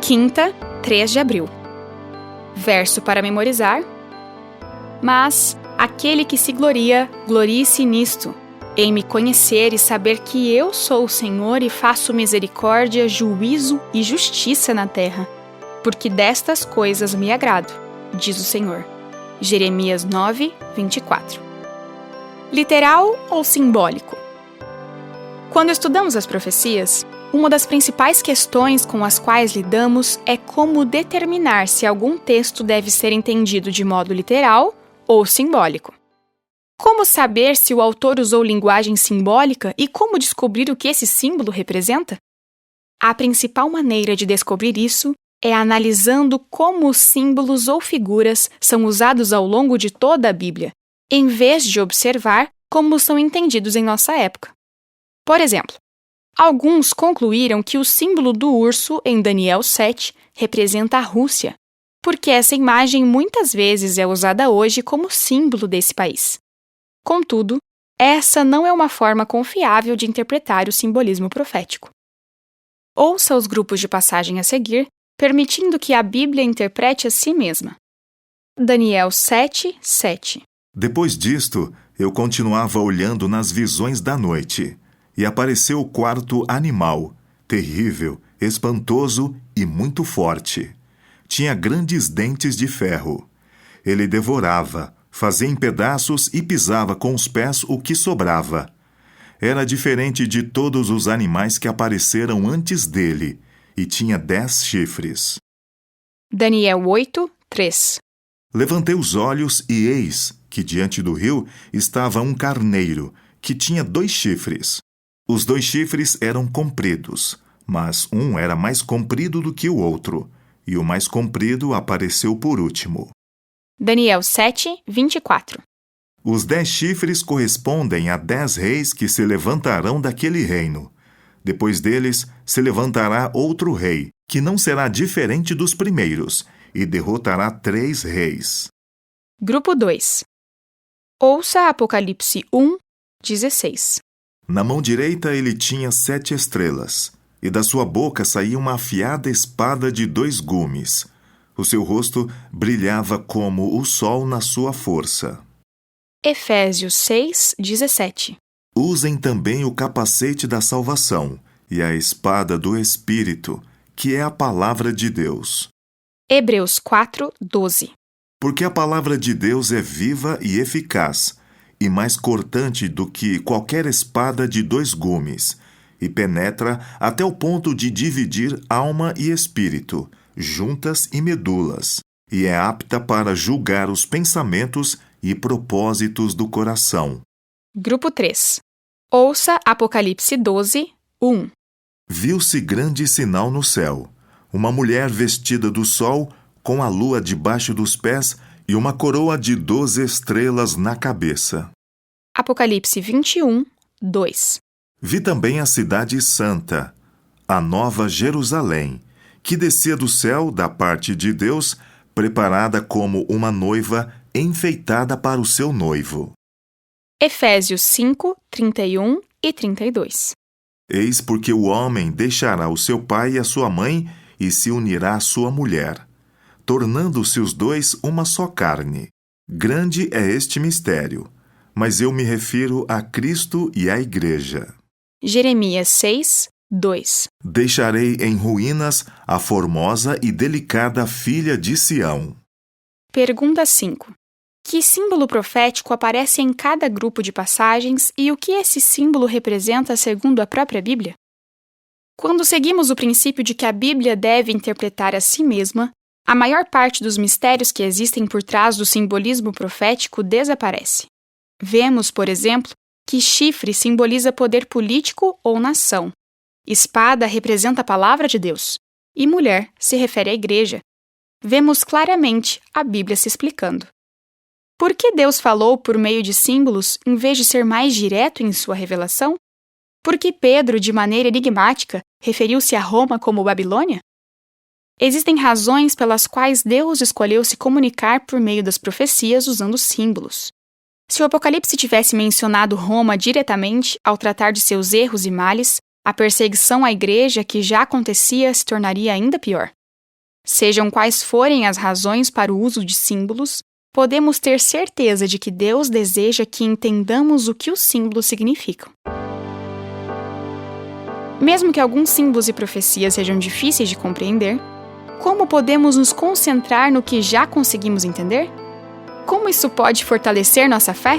Quinta, 3 de abril. Verso para memorizar. Mas aquele que se gloria, glorie-se nisto, em me conhecer e saber que eu sou o Senhor e faço misericórdia, juízo e justiça na terra, porque destas coisas me agrado, diz o Senhor. Jeremias 9, 24. Literal ou simbólico? Quando estudamos as profecias, uma das principais questões com as quais lidamos é como determinar se algum texto deve ser entendido de modo literal ou simbólico. Como saber se o autor usou linguagem simbólica e como descobrir o que esse símbolo representa? A principal maneira de descobrir isso é analisando como os símbolos ou figuras são usados ao longo de toda a Bíblia, em vez de observar como são entendidos em nossa época. Por exemplo, alguns concluíram que o símbolo do urso em Daniel 7 representa a Rússia, porque essa imagem muitas vezes é usada hoje como símbolo desse país. Contudo, essa não é uma forma confiável de interpretar o simbolismo profético. Ouça os grupos de passagem a seguir, permitindo que a Bíblia interprete a si mesma. Daniel 7, 7. Depois disto, eu continuava olhando nas visões da noite, e apareceu o quarto animal, terrível, espantoso e muito forte. Tinha grandes dentes de ferro. Ele devorava, fazia em pedaços e pisava com os pés o que sobrava. Era diferente de todos os animais que apareceram antes dele, e tinha 10 chifres. Daniel 8, 3. Levantei os olhos e eis que diante do rio estava um carneiro, que tinha 2 chifres. Os 2 chifres eram compridos, mas um era mais comprido do que o outro, e o mais comprido apareceu por último. Daniel 7, 24. Os 10 chifres correspondem a 10 reis que se levantarão daquele reino. Depois deles se levantará outro rei, que não será diferente dos primeiros, e derrotará 3 reis. Grupo 2. Ouça Apocalipse 1, 16. Na mão direita ele tinha 7 estrelas, e da sua boca saía uma afiada espada de 2 gumes. O seu rosto brilhava como o sol na sua força. Efésios 6, 17. Usem também o capacete da salvação e a espada do Espírito, que é a palavra de Deus. Hebreus 4, 12. Porque a palavra de Deus é viva e eficaz, e mais cortante do que qualquer espada de 2 gumes, e penetra até o ponto de dividir alma e espírito, juntas e medulas, e é apta para julgar os pensamentos e propósitos do coração. Grupo 3. Ouça Apocalipse 12, 1. Viu-se grande sinal no céu, uma mulher vestida do sol, com a lua debaixo dos pés e uma coroa de 12 estrelas na cabeça. Apocalipse 21, 2. Vi também a cidade santa, a nova Jerusalém, que descia do céu da parte de Deus, preparada como uma noiva enfeitada para o seu noivo. Efésios 5, 31 e 32. Eis porque o homem deixará o seu pai e a sua mãe e se unirá à sua mulher, tornando-se os 2 uma só carne. Grande é este mistério, mas eu me refiro a Cristo e à Igreja. Jeremias 6, 2. Deixarei em ruínas a formosa e delicada filha de Sião. Pergunta 5. Que símbolo profético aparece em cada grupo de passagens e o que esse símbolo representa segundo a própria Bíblia? Quando seguimos o princípio de que a Bíblia deve interpretar a si mesma, a maior parte dos mistérios que existem por trás do simbolismo profético desaparece. Vemos, por exemplo, que chifre simboliza poder político ou nação. Espada representa a palavra de Deus. E mulher se refere à igreja. Vemos claramente a Bíblia se explicando. Por que Deus falou por meio de símbolos em vez de ser mais direto em sua revelação? Por que Pedro, de maneira enigmática, referiu-se a Roma como Babilônia? Existem razões pelas quais Deus escolheu se comunicar por meio das profecias usando símbolos. Se o Apocalipse tivesse mencionado Roma diretamente ao tratar de seus erros e males, a perseguição à igreja que já acontecia se tornaria ainda pior. Sejam quais forem as razões para o uso de símbolos, podemos ter certeza de que Deus deseja que entendamos o que os símbolos significam. Mesmo que alguns símbolos e profecias sejam difíceis de compreender, como podemos nos concentrar no que já conseguimos entender? Como isso pode fortalecer nossa fé?